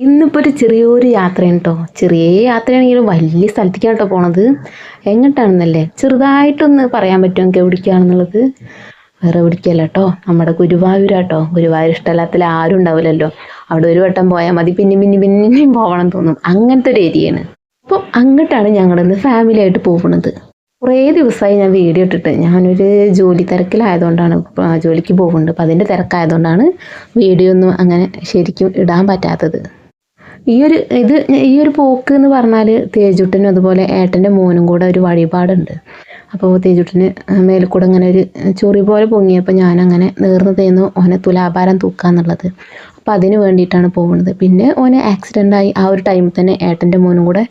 ഇന്നിപ്പോൾ ഒരു ചെറിയൊരു യാത്രയാണ് കേട്ടോ. ചെറിയ യാത്രയാണെങ്കിലും വലിയ സ്ഥലത്തേക്കാണ് കേട്ടോ പോണത്. എങ്ങോട്ടാണെന്നല്ലേ ചെറുതായിട്ടൊന്ന് പറയാൻ പറ്റുമോ എവിടേക്കാണെന്നുള്ളത്? വേറെ എവിടേക്കല്ല കേട്ടോ, നമ്മുടെ ഗുരുവായൂരാട്ടോ. ഗുരുവായൂർ ഇഷ്ടമല്ലാത്ത ആരും ഉണ്ടാവില്ലല്ലോ. അവിടെ ഒരു വട്ടം പോയാൽ മതി, പിന്നെയും പോകണം തോന്നും. അങ്ങനത്തെ ഒരു ഏരിയയാണ്. അപ്പം അങ്ങോട്ടാണ് ഞങ്ങളിന്ന് ഫാമിലി ആയിട്ട് പോകുന്നത്. കുറേ ദിവസമായി ഞാൻ വീഡിയോ ഇട്ടിട്ട്. ഞാനൊരു ജോലി തിരക്കിലായതുകൊണ്ടാണ്, ജോലിക്ക് പോകുന്നുണ്ട്. അപ്പം അതിൻ്റെ തിരക്കായതുകൊണ്ടാണ് വീഡിയോ ഒന്നും അങ്ങനെ ശരിക്കും ഇടാൻ പറ്റാത്തത്. ഈ ഒരു പോക്ക് എന്ന് പറഞ്ഞാൽ തേജുട്ടനും അതുപോലെ ഏട്ടൻ്റെ മോനും കൂടെ ഒരു വഴിപാടുണ്ട്. അപ്പോൾ തേജുട്ടന് മേലിൽ കൂടെ അങ്ങനെ ഒരു ചൊറി പോലെ പൊങ്ങിയപ്പോൾ ഞാനങ്ങനെ നേർന്നു തേന്നു ഓനെ തുലാഭാരം തൂക്കാന്നുള്ളത്. അപ്പോൾ അതിന് വേണ്ടിയിട്ടാണ് പോകുന്നത്. പിന്നെ ഓന് ആക്സിഡൻ്റായി ആ ഒരു ടൈമിൽ തന്നെ ഏട്ടൻ്റെ മോനും കൂടെ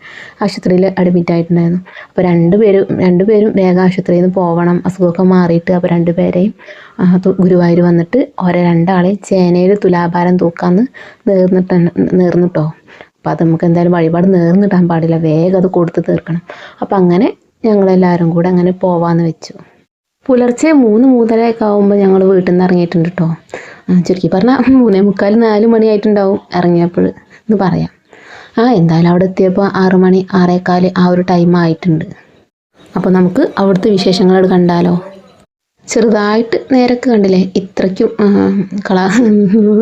ആശുപത്രിയിൽ അഡ്മിറ്റ് ആയിട്ടുണ്ടായിരുന്നു. അപ്പോൾ രണ്ടുപേരും വേഗം ആശുപത്രിയിൽ നിന്ന് പോകണം, അസുഖമൊക്കെ മാറിയിട്ട്. അപ്പോൾ രണ്ടുപേരെയും ഗുരുവായൂർ വന്നിട്ട് ഓരോ രണ്ടാളെയും ചേനയിൽ തുലാഭാരം തൂക്കാന്ന് നേർന്നിട്ടോ. അപ്പോൾ അത് നമുക്ക് എന്തായാലും വഴിപാട് നേർന്നിടാൻ പാടില്ല, വേഗം അത് കൊടുത്ത് തീർക്കണം. അപ്പം അങ്ങനെ ഞങ്ങളെല്ലാവരും കൂടെ അങ്ങനെ പോവാമെന്ന് വെച്ചു. പുലർച്ചെ 3-3:30 ആകുമ്പോൾ ഞങ്ങൾ വീട്ടിൽ നിന്ന് ഇറങ്ങിയിട്ടുണ്ട് കേട്ടോ. ചുരുക്കി പറഞ്ഞാൽ 3:45-4 മണിയായിട്ടുണ്ടാവും ഇറങ്ങിയപ്പോൾ എന്ന് പറയാം. എന്തായാലും അവിടെ എത്തിയപ്പോൾ 6 മണി 6:15 ആ ഒരു ടൈം ആയിട്ടുണ്ട്. അപ്പോൾ നമുക്ക് അവിടുത്തെ വിശേഷങ്ങളോട് കണ്ടാലോ. ചെറുതായിട്ട് നേരൊക്കെ കണ്ടില്ലേ, ഇത്രയ്ക്കും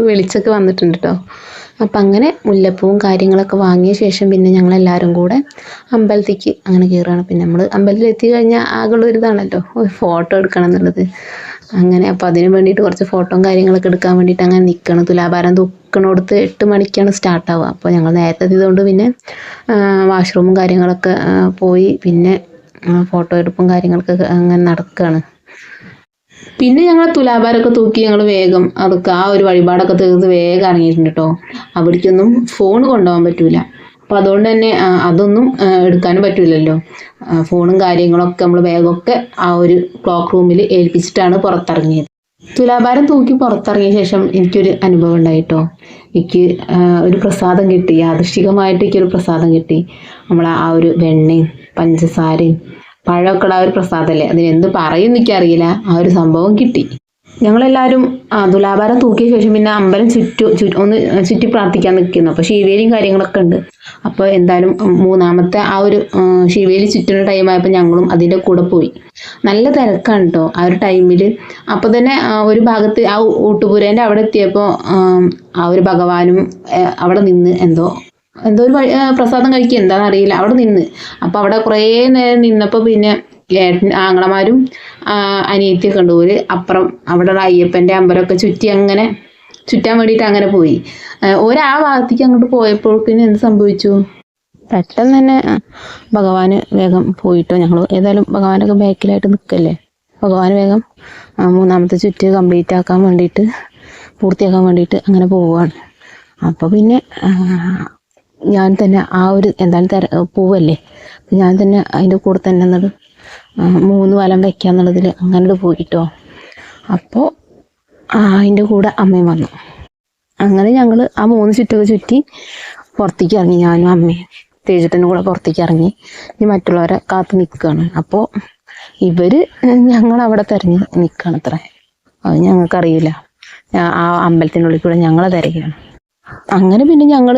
വെളിച്ചൊക്കെ വന്നിട്ടുണ്ട് കേട്ടോ. അപ്പം അങ്ങനെ മുല്ലപ്പൂവും കാര്യങ്ങളൊക്കെ വാങ്ങിയ ശേഷം പിന്നെ ഞങ്ങളെല്ലാവരും കൂടെ അമ്പലത്തേക്ക് അങ്ങനെ കയറുകയാണ്. പിന്നെ നമ്മൾ അമ്പലത്തിൽ എത്തി കഴിഞ്ഞാൽ ആകെയുള്ളൊരു ഇതാണല്ലോ ഒരു ഫോട്ടോ എടുക്കണം എന്നുള്ളത്. അങ്ങനെ അപ്പോൾ അതിന് വേണ്ടിയിട്ട് കുറച്ച് ഫോട്ടോയും കാര്യങ്ങളൊക്കെ എടുക്കാൻ വേണ്ടിയിട്ട് അങ്ങനെ നിൽക്കണം. തുലാഭാരം തൂക്കണോടത്ത് 8 മണിക്കാണ് സ്റ്റാർട്ടാവുക. അപ്പോൾ ഞങ്ങൾ നേരത്തെ എത്തിയതുകൊണ്ട് പിന്നെ വാഷ്റൂമും കാര്യങ്ങളൊക്കെ പോയി പിന്നെ ഫോട്ടോ എടുപ്പും കാര്യങ്ങളൊക്കെ അങ്ങനെ നടക്കുകയാണ്. പിന്നെ ഞങ്ങൾ തുലാഭാരമൊക്കെ തൂക്കി ഞങ്ങൾ വേഗം അതൊക്കെ ആ ഒരു വഴിപാടൊക്കെ തീർത്ത് വേഗം ഇറങ്ങിയിട്ടുണ്ട് കേട്ടോ. അവിടേക്കൊന്നും ഫോൺ കൊണ്ടുപോകാൻ പറ്റൂല. അപ്പോൾ അതുകൊണ്ട് തന്നെ അതൊന്നും എടുക്കാനും പറ്റൂലല്ലോ. ഫോണും കാര്യങ്ങളൊക്കെ നമ്മൾ വേഗമൊക്കെ ആ ഒരു ക്ലോക്ക് റൂമിൽ ഏൽപ്പിച്ചിട്ടാണ് പുറത്തിറങ്ങിയത്. തുലാഭാരം തൂക്കി പുറത്തിറങ്ങിയ ശേഷം എനിക്കൊരു അനുഭവം ഉണ്ടായിട്ടോ. എനിക്ക് ഒരു പ്രസാദം കിട്ടി, യാദൃശ്ചികമായിട്ട് എനിക്കൊരു പ്രസാദം കിട്ടി. നമ്മൾ ആ ഒരു വെണ്ണയും പഞ്ചസാരയും പഴമൊക്കെ ആ ഒരു പ്രസാദമല്ലേ, അതിനെന്ത് പറയും എനിക്കറിയില്ല, ആ ഒരു സംഭവം കിട്ടി. ഞങ്ങളെല്ലാവരും തുലാഭാരം തൂക്കിയ ശേഷം പിന്നെ അമ്പലം ഒന്ന് ചുറ്റി പ്രാർത്ഥിക്കാൻ നിൽക്കുന്നു. അപ്പോൾ ശിവേലിയും കാര്യങ്ങളൊക്കെ ഉണ്ട്. അപ്പോൾ എന്തായാലും 3ാമത്തെ ആ ഒരു ശിവേലി ചുറ്റുന്ന ടൈമായപ്പോൾ ഞങ്ങളും അതിൻ്റെ കൂടെ പോയി. നല്ല തിരക്കാണ് കേട്ടോ ആ ഒരു ടൈമിൽ. അപ്പോൾ തന്നെ ഒരു ഭാഗത്ത് ആ ഊട്ടുപുരേൻ്റെ അവിടെ എത്തിയപ്പോൾ ആ ഒരു ഭഗവാനും അവിടെ നിന്ന് എന്തോ ഒരു പ്രസാദം കഴിക്കുക എന്താണെന്ന് അറിയില്ല, അവിടെ നിന്ന്. അപ്പോൾ അവിടെ കുറേ നേരം നിന്നപ്പോൾ പിന്നെ ആങ്ങളമാരും അനിയത്തിയൊക്കെ ഉണ്ട്. ഒരു അപ്പുറം അവിടെ അയ്യപ്പൻ്റെ അമ്പലമൊക്കെ ചുറ്റാൻ വേണ്ടിയിട്ട് അങ്ങനെ പോയി. ആ ഭാഗത്തേക്ക് അങ്ങോട്ട് പോയപ്പോഴേക്കും എന്ത് സംഭവിച്ചു, പെട്ടെന്ന് തന്നെ ഭഗവാന് വേഗം പോയിട്ടോ. ഞങ്ങൾ ഏതായാലും ഭഗവാനൊക്കെ ബാക്കിലായിട്ട് നിൽക്കല്ലേ, ഭഗവാൻ വേഗം 3ാമത്തെ ചുറ്റ് പൂർത്തിയാക്കാൻ വേണ്ടിയിട്ട് അങ്ങനെ പോവുകയാണ്. അപ്പോൾ പിന്നെ ഞാൻ തന്നെ ആ ഒരു എന്തായാലും പോവല്ലേ, ഞാൻ തന്നെ അതിൻ്റെ കൂടെ തന്നെ എന്നിട്ട് 3 വലം വയ്ക്കാന്നുള്ളതിൽ അങ്ങനെ പോയിട്ടോ. അപ്പോൾ അതിൻ്റെ കൂടെ അമ്മയും വന്നു. അങ്ങനെ ഞങ്ങൾ ആ 3 ചുറ്റൊക്കെ ചുറ്റി പുറത്തേക്ക് ഇറങ്ങി. ഞാനും അമ്മയും തേജുട്ടനും കൂടെ പുറത്തേക്ക് ഇറങ്ങി. ഇനി മറ്റുള്ളവരെ കാത്ത് നിൽക്കുകയാണ്. അപ്പോൾ ഞങ്ങളവിടെ തിരഞ്ഞ് നിൽക്കുകയാണ്. അത് ഞങ്ങൾക്കറിയില്ല. ആ അമ്പലത്തിനുള്ളിൽ കൂടെ ഞങ്ങളെ തിരയുകയാണ്. അങ്ങനെ പിന്നെ ഞങ്ങൾ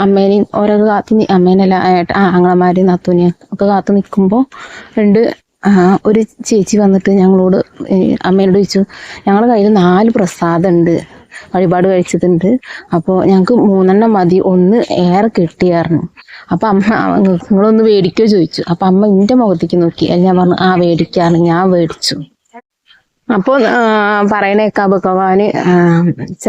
അമ്മേനെയും ഓരോ അമ്മേനെല്ലാം ആങ്ങളമാരെയും നാത്തൂനെയും ഒക്കെ കാത്തു നിൽക്കുമ്പോൾ ഒരു ചേച്ചി വന്നിട്ട് ഞങ്ങളോട് അമ്മേനോട് ചോദിച്ചു, ഞങ്ങളുടെ കയ്യിൽ 4 പ്രസാദം ഉണ്ട്, വഴിപാട് കഴിച്ചതുണ്ട്. അപ്പോൾ ഞങ്ങൾക്ക് 3 മതി, 1 ഏറെ കിട്ടിയായിരുന്നു. അപ്പം അമ്മ നിങ്ങളൊന്ന് മേടിക്കോ ചോദിച്ചു. അപ്പം അമ്മ എൻ്റെ മുഖത്തേക്ക് നോക്കി. ഞാൻ പറഞ്ഞു മേടിക്കാറ്, ഞാൻ മേടിച്ചു. അപ്പോൾ പറയണേക്കാ ഭഗവാന്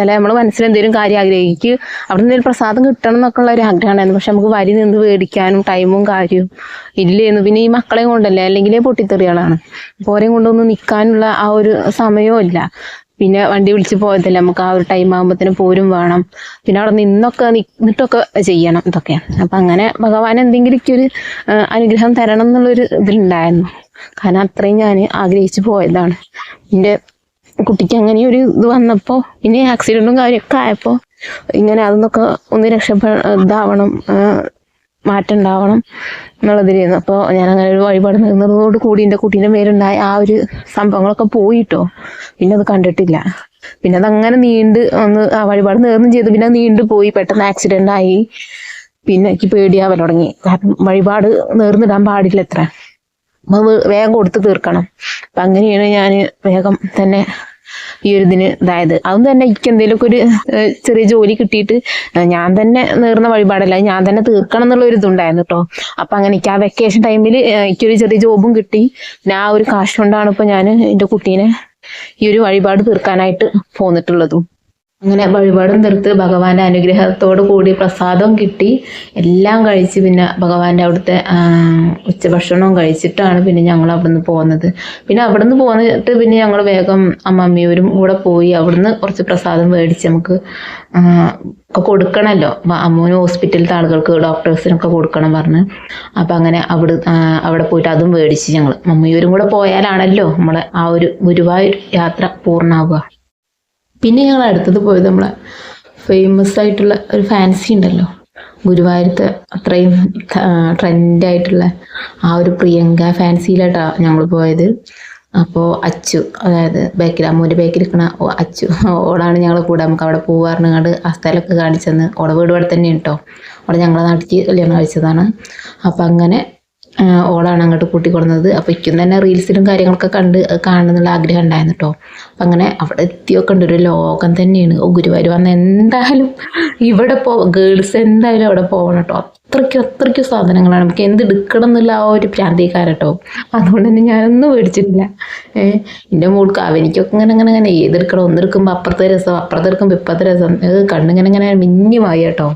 നമ്മൾ മനസ്സിൽ എന്തെങ്കിലും കാര്യം ആഗ്രഹിക്കും, അവിടെ നിന്ന് പ്രസാദം കിട്ടണം എന്നൊക്കെ ഉള്ള ഒരു ആഗ്രഹമായിരുന്നു. പക്ഷെ നമുക്ക് വരി നിന്ന് മേടിക്കാനും ടൈമും കാര്യവും ഇല്ലേന്നു. പിന്നെ ഈ മക്കളെയും കൊണ്ടല്ലേ, അല്ലെങ്കിലേ പൊട്ടിത്തെറികളാണ്. പോരെയും കൊണ്ടൊന്നും നിൽക്കാനുള്ള ആ ഒരു സമയവും ഇല്ല. പിന്നെ വണ്ടി വിളിച്ച് പോയതല്ലേ, നമുക്ക് ആ ഒരു ടൈം ആകുമ്പോഴത്തേനും പോരും വേണം. പിന്നെ അവിടെ നിന്നിട്ടൊക്കെ ചെയ്യണം ഇതൊക്കെ. അപ്പം അങ്ങനെ ഭഗവാൻ എന്തെങ്കിലുമൊക്കെ ഒരു അനുഗ്രഹം തരണം എന്നുള്ളൊരു ഇതിലുണ്ടായിരുന്നു. കാരണം അത്രയും ഞാൻ ആഗ്രഹിച്ചു പോയതാണ്. എൻ്റെ കുട്ടിക്ക് അങ്ങനെ ഒരു ഇത് വന്നപ്പോൾ, പിന്നെ ആക്സിഡൻറ്റും കാര്യമൊക്കെ ആയപ്പോൾ ഇങ്ങനെ അതൊന്നൊക്കെ ഒന്ന് മാറ്റം ഉണ്ടാവണം എന്നുള്ളതിലായിരുന്നു. അപ്പോൾ ഞാനങ്ങനെ ഒരു വഴിപാട് നേർന്നതോട് കൂടി എൻ്റെ കുട്ടീൻ്റെ പേരുണ്ടായ ആ ഒരു സംഭവങ്ങളൊക്കെ പോയിട്ടോ. പിന്നെ അത് കണ്ടിട്ടില്ല. പിന്നെ അതങ്ങനെ നീണ്ട് ഒന്ന് ആ വഴിപാട് നേർന്നും ചെയ്തു. പിന്നെ നീണ്ടു പോയി, പെട്ടെന്ന് ആക്സിഡന്റ് ആയി. പിന്നെ എനിക്ക് പേടിയാവാൻ തുടങ്ങി. കാരണം വഴിപാട് നേർന്നിടാൻ പാടില്ല എത്ര, വേഗം കൊടുത്ത് തീർക്കണം. അപ്പം അങ്ങനെയാണ് ഞാൻ വേഗം തന്നെ ഈ ഒരു ഇതിന് ഇതായത്. അതൊന്നും തന്നെ എനിക്ക് എന്തെങ്കിലുമൊക്കെ ഒരു ചെറിയ ജോലി കിട്ടിയിട്ട് ഞാൻ തന്നെ നേർന്ന വഴിപാടല്ല, ഞാൻ തന്നെ തീർക്കണം എന്നുള്ള ഒരു ഇതുണ്ടായിരുന്നു കേട്ടോ. അപ്പം അങ്ങനെ എനിക്ക് ആ വെക്കേഷൻ ടൈമിൽ എനിക്കൊരു ചെറിയ ജോബും കിട്ടി. പിന്നെ ആ ഒരു കാശ് കൊണ്ടാണ് ഇപ്പം ഞാൻ എൻ്റെ കുട്ടീനെ ഈ ഒരു വഴിപാട് തീർക്കാനായിട്ട് പോന്നിട്ടുള്ളതും. അങ്ങനെ വഴിപാടും തീർത്ത് ഭഗവാന്റെ അനുഗ്രഹത്തോടു കൂടി പ്രസാദം കിട്ടി, എല്ലാം കഴിച്ച് പിന്നെ ഭഗവാന്റെ അവിടുത്തെ ഉച്ചഭക്ഷണവും കഴിച്ചിട്ടാണ് പിന്നെ ഞങ്ങൾ അവിടുന്ന് പോകുന്നത്. പിന്നെ അവിടുന്ന് പോന്നിട്ട് പിന്നെ ഞങ്ങൾ വേഗം അമ്മമ്മയൂരും കൂടെ പോയി അവിടുന്ന് കുറച്ച് പ്രസാദം മേടിച്ച് നമുക്ക് ഒക്കെ കൊടുക്കണമല്ലോ, അമ്മൂന് ഹോസ്പിറ്റലിലത്തെ ആളുകൾക്ക് ഡോക്ടേഴ്സിനൊക്കെ കൊടുക്കണം പറഞ്ഞ്. അപ്പം അങ്ങനെ അവിടെ പോയിട്ട് അതും മേടിച്ച് ഞങ്ങൾ അമ്മയൂരും കൂടെ പോയാലാണല്ലോ നമ്മളെ ആ ഒരു ഗുരുവായൂർ യാത്ര പൂർണ്ണമാവുക. പിന്നെ ഞങ്ങൾ അടുത്തത് പോയത് നമ്മളെ ഫേമസ് ആയിട്ടുള്ള ഒരു ഫാൻസി ഉണ്ടല്ലോ ഗുരുവായൂരത്തെ, അത്രയും ട്രെൻഡായിട്ടുള്ള ആ ഒരു പ്രിയങ്ക ഫാൻസിയിലായിട്ടാണ് ഞങ്ങൾ പോയത്. അപ്പോൾ അച്ചു, അതായത് ബേക്കിൽ അമ്മൂൻ്റെ ബേക്കിൽ നിൽക്കണ അച്ചു, ഓളാണ് ഞങ്ങളെ കൂടെ നമുക്ക് അവിടെ പോവാറുണ്ട്. ആ സ്ഥലമൊക്കെ കാണിച്ചെന്ന്. ഓടെ വീട് ഇവിടെ തന്നെയാണ് കേട്ടോ, അവിടെ ഞങ്ങളെ നാട്ടിൽ കല്യാണം കഴിച്ചതാണ്. അപ്പം അങ്ങനെ ഓളാണ് അങ്ങോട്ട് കൂട്ടിക്കൊടുന്നത്. അപ്പോൾ ഇക്കും തന്നെ റീൽസിലും കാര്യങ്ങളൊക്കെ കാണുന്നുള്ള ആഗ്രഹം ഉണ്ടായിരുന്നു കേട്ടോ. അപ്പം അങ്ങനെ അവിടെ എത്തിയൊക്കെ ഉണ്ട്, ഒരു ലോകം തന്നെയാണ്. ഗുരുവായൂർ വന്ന എന്തായാലും ഇവിടെ ഗേൾസ് എന്തായാലും അവിടെ പോകണം കേട്ടോ. അത്രയ്ക്കും സാധനങ്ങളാണ്, നമുക്ക് എന്ത് എടുക്കണം എന്നുള്ള ആ ഒരു പ്രാന്തിക്കാരം കേട്ടോ. അതുകൊണ്ട് തന്നെ ഞാനൊന്നും മേടിച്ചിട്ടില്ല. എൻ്റെ മോൾക്ക് അവനിക്കൊക്കെ ഇങ്ങനെ ഏതെടുക്കണം, ഒന്നെടുക്കുമ്പോൾ അപ്പുറത്തെ രസം, അപ്പുറത്തെ എടുക്കുമ്പോൾ ഇപ്പുറത്തെ രസം, കണ്ണിങ്ങനെ മിന്നിമായി കേട്ടോ.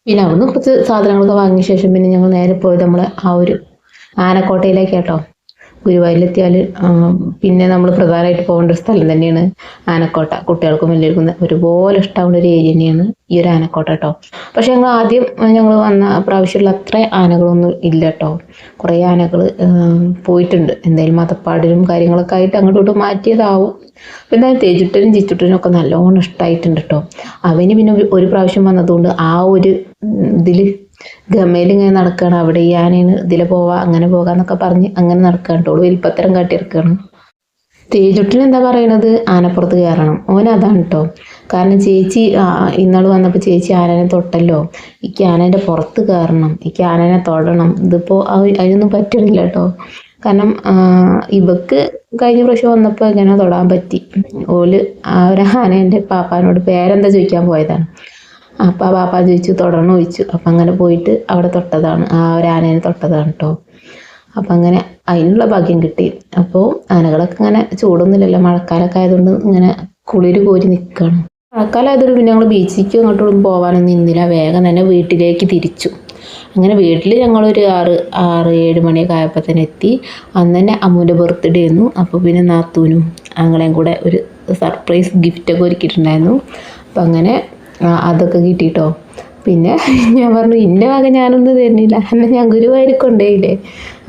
പിന്നെ അവിടുന്ന് കുറച്ച് സാധനങ്ങളൊക്കെ വാങ്ങിയ ശേഷം പിന്നെ ഞങ്ങൾ നേരെ പോയത് നമ്മളെ ആ ഒരു ആനക്കോട്ടയിലേക്ക് കേട്ടോ. ഗുരുവായൂരിലെത്തിയാൽ പിന്നെ നമ്മൾ പ്രധാനമായിട്ട് പോകേണ്ട ഒരു സ്ഥലം തന്നെയാണ് ആനക്കോട്ട. കുട്ടികൾക്കും വലിയവർക്കും ഒരുപോലെ ഇഷ്ടമാവുന്ന ഒരു ഏരിയ തന്നെയാണ് ഈ ഒരു ആനക്കോട്ട കേട്ടോ. പക്ഷെ ഞങ്ങൾ വന്ന പ്രാവശ്യമുള്ള അത്ര ആനകളൊന്നും ഇല്ല കേട്ടോ. കുറേ ആനകൾ പോയിട്ടുണ്ട്, എന്തായാലും മതപ്പാടിലും കാര്യങ്ങളൊക്കെ ആയിട്ട് അങ്ങോട്ട് മാറ്റിയതാവും. പിന്നെ തേജുട്ടനും ചിച്ചുട്ടനും ഒക്കെ നല്ലോണം ഇഷ്ടമായിട്ടുണ്ട് കേട്ടോ. അവന് പിന്നെ ഒരു പ്രാവശ്യം വന്നതുകൊണ്ട് ആ ഒരു ഇതിൽ ഗമയിലിങ്ങനെ നടക്കുകയാണ്. അവിടെ ഈ ആനയാണ്, ഇതിലെ പോവാ അങ്ങനെ പോകാന്നൊക്കെ പറഞ്ഞ് അങ്ങനെ നടക്കുകയാണ് കേട്ടോ. വലിപ്പത്തരം കാട്ടിയിറക്കുകയാണ്. തേജുട്ടിന് എന്താ പറയണത്, ആനപ്പുറത്ത് കയറണം. ഓനതാണ് കേട്ടോ. കാരണം ചേച്ചി ഇന്നാൾ വന്നപ്പോൾ ചേച്ചി ആനനെ തൊട്ടല്ലോ, എനിക്ക് ആനേൻ്റെ പുറത്ത് കയറണം, എനിക്ക് ആനനെ തൊടണം. ഇതിപ്പോൾ അതിനൊന്നും പറ്റണില്ല കേട്ടോ. കാരണം ഇവക്ക് കഴിഞ്ഞ പ്രാവശ്യം വന്നപ്പോൾ എങ്ങനെ തൊടാൻ പറ്റി. ആ ഒരു ആനേൻ്റെ പാപ്പാനോട് പേരെന്താ ചോദിക്കാൻ പോയതാണ്. അപ്പോൾ ആ പാപ്പ ചോദിച്ചു, തൊടണം ചോദിച്ചു. അപ്പം അങ്ങനെ പോയിട്ട് അവിടെ തൊട്ടതാണ്, ആ ഒരു ആനേനെ തൊട്ടതാണ് കേട്ടോ. അപ്പം അങ്ങനെ അതിനുള്ള ഭാഗ്യം കിട്ടി. അപ്പോൾ ആനകളൊക്കെ ഇങ്ങനെ ചൂടൊന്നുമില്ലല്ലോ, മഴക്കാലമൊക്കെ ആയതുകൊണ്ട് ഇങ്ങനെ കുളിര് കോരി നിൽക്കുകയാണ്. മഴക്കാലം ആയതുകൊണ്ട് പിന്നെ ഞങ്ങൾ ബീച്ചിലേക്ക് അങ്ങോട്ടും പോകാനൊന്നും നിന്നില്ല, വേഗം തന്നെ വീട്ടിലേക്ക് തിരിച്ചു. അങ്ങനെ വീട്ടിൽ ഞങ്ങളൊരു 6-7 മണിയൊക്കെ ആയപ്പോൾ തന്നെ എത്തി. അന്ന് തന്നെ അമ്മൂൻ്റെ ബർത്ത്ഡേ ആയിരുന്നു. അപ്പോൾ പിന്നെ നാത്തൂനും ഞങ്ങളെയും കൂടെ ഒരു സർപ്രൈസ് ഗിഫ്റ്റൊക്കെ ഒരുക്കിയിട്ടുണ്ടായിരുന്നു. അപ്പം അങ്ങനെ അതൊക്കെ കിട്ടിയിട്ടോ. പിന്നെ ഞാൻ പറഞ്ഞു, ഇന്ന വക ഞാനൊന്നും തരുന്നില്ല, എന്നെ ഞാൻ ഗുരുവായൂർ കൊണ്ടുപോയില്ലേ,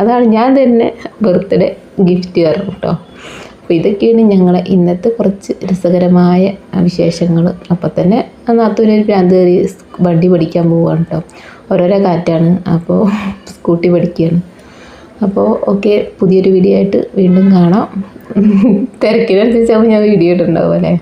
അതാണ് ഞാൻ തന്നെ ബർത്ത്ഡേ ഗിഫ്റ്റ് തരണം കേട്ടോ. അപ്പോൾ ഇതൊക്കെയാണ് ഞങ്ങളെ ഇന്നത്തെ കുറച്ച് രസകരമായ വിശേഷങ്ങൾ. അപ്പോൾ തന്നെ നാത്തൂനൊരു ഭ്രാന്ത് കയറി വണ്ടി പഠിക്കാൻ പോവുകയാണ് കേട്ടോ. ഓരോരോ കാറ്റാണ്, അപ്പോൾ സ്കൂട്ടി പഠിക്കുകയാണ്. അപ്പോൾ ഓക്കെ, പുതിയൊരു വീഡിയോ ആയിട്ട് വീണ്ടും കാണാം. തിരക്കിനനുസരിച്ചാകുമ്പോൾ ഞാൻ വീഡിയോ ഇട്ടുണ്ടാവും അല്ലേ.